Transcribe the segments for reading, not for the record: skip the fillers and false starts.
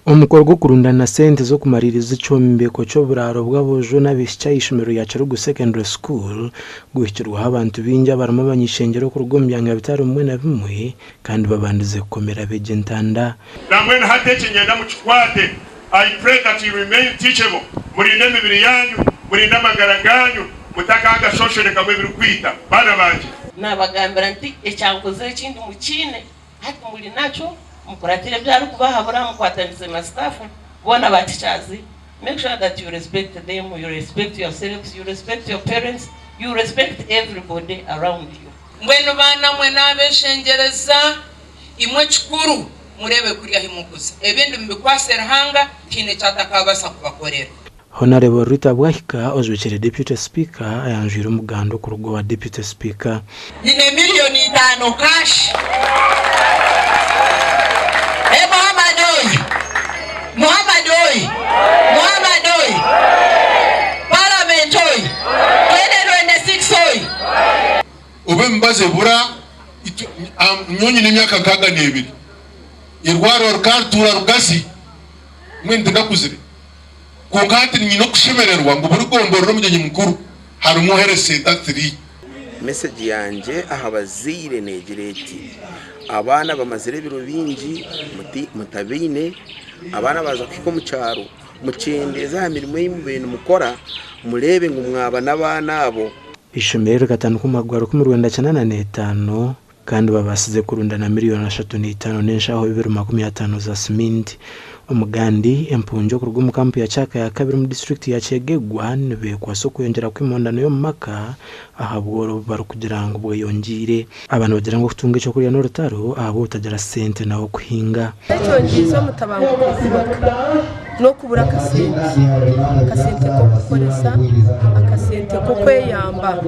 Umukoro gwo kurundana sente zo kumaririza icombeko cyo buraro bw'abojo n'abishya ishimero ya Charugu Secondary School guhikirwa abantu binja barimo abanyishengero ku rugombyanka bitari umwe na bimwe kandi babandize gukomera begentanda namwe hate kinyenda mu kikwate. I pray that you remain teachable murinde mibiri yanyu murinde amagara ganyu mutakaga shoshore kamwe birukwita bana banje nabagambira nti ecyanguze ikindi mukine hati muri nacho mukuratire byari kubahabura mukwatanize ma staff bona batichazi. Make sure that you respect them, you respect yourselves, you respect your parents, you respect everybody around you. Mwenu bana mwena abeshengereza imwe chikuru murebe kuri ahimukuza ebindi mbikwasera hanga kine cyatakabasa kubakorera. Honorable Rita Bwahika ozwekere Deputy Speaker ayanjira umugando ku rugo wa Deputy Speaker. Ine milioni 5 cash. Muhammad Oy Parliament Oy 2026 Oy ube mbaze bura nyonyi n'imyaka kaga n'ebiri irwaro rukartura rugasi mwende nakuzire kongati nyino kushemererwa ngo buri gomboro mu mukuru hari umuherese 3 message yanje ahabazire negereti abana bamazire biro bingi mutabine abana baza kwiko mu cyaro mucendeza imirimo y'ibintu mukora murebe ngo mwaba n'abana abo ishomero gatanu ku magwaro ku Rwanda cyana na 5 kandi babasize kurundana miliyoni 3.5 n'enshaho 250 za simindi umugandi empunjo ku rugo mu kampu ya Chaka ya kabiri mu district ya Chegegwa nibe kwaso kuyongera kwimondano yo maka ahabwo baro kugira ngo bwo yongire abantu bagira ngo kutunga cyo kuri no rutaro ahabo utagera sente nawo kuhinga cyongizo mutabango no kubura kasente ko gukoresa akasente ko kweyamba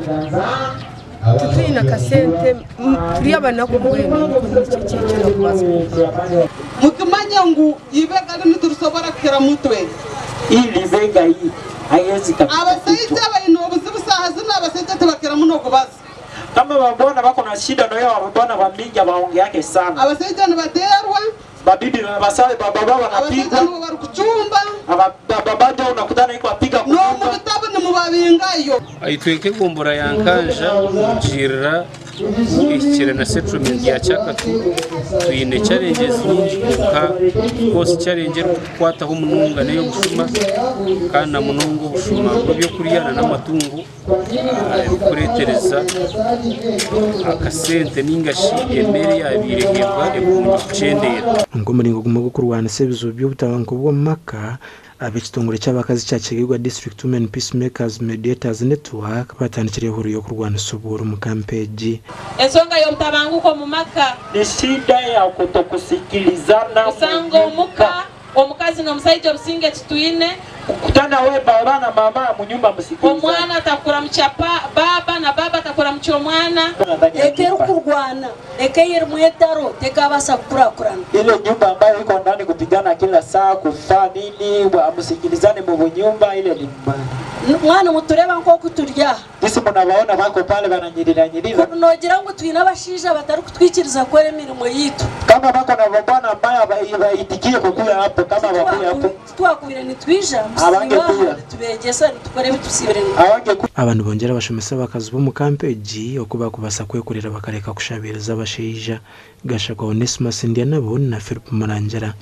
tutina kasente turi abana ko mwene n'icyo kubaza mukimanya ngo ibega niturusobora kera mutwe ili bega hii haiwezi kabisa abasaidia baino buzibusaha zina abasaidia tabakera muno kubaza kama babona bako na shida na yao babona baminja baonge yake sana abasaidia nabaterwa babibi na basawe baba wanapiga abasaidia bari kuchumba baba unakutana iko apiga no mu bitabo ni mubabingayo ayitweke gombora yankanja jirra ikire na settlement ya Chaka tuyine challenges nyingi ka cost challenge kwata ho mununga nayo gushuma kana munungu gushuma byo kuriyana n'amatungo kuretereza akasente ningashi emere yabirehebwa ebumucendera ngo muringo gumo kurwana sebizo byo butabanko bwo maka abekitongore cy'abakazi cyakegirwa District Women Peacemakers Mediators Network batandikire huriyo kurwana subura mu campaign Ensonga yo mtabanguko mu maka ni shida ya kutokusikilizana usango muka omukazi no musaije obusinge kitwine kukutana we baba na mama mu nyumba musikiliza omwana atakura mchapa baba na baba atakura mcho mwana ekero kurwana ekeyir mwetaro tekabasa kurakurana ile nyumba ambayo iko ndani kupigana kila saa kufa nini amusikilizane mu nyumba ile ni mwana mutureba nko kuturya disi munabaona bako pale bananyirira nogira ngo twina abashija batari kutwikiriza kore mirimo yitu kama bako na babana ambaye baitikie kukuya hapo kama bakuya hapo twakubira ni twija abange kuya tubegesa tukore bitusibire abantu bongera bashomesa bakazi bo mu campaign okuba kubasa kwekorera bakareka kushabiriza abashija gashaka Onesmus Ndiana bo na Philip Murangira.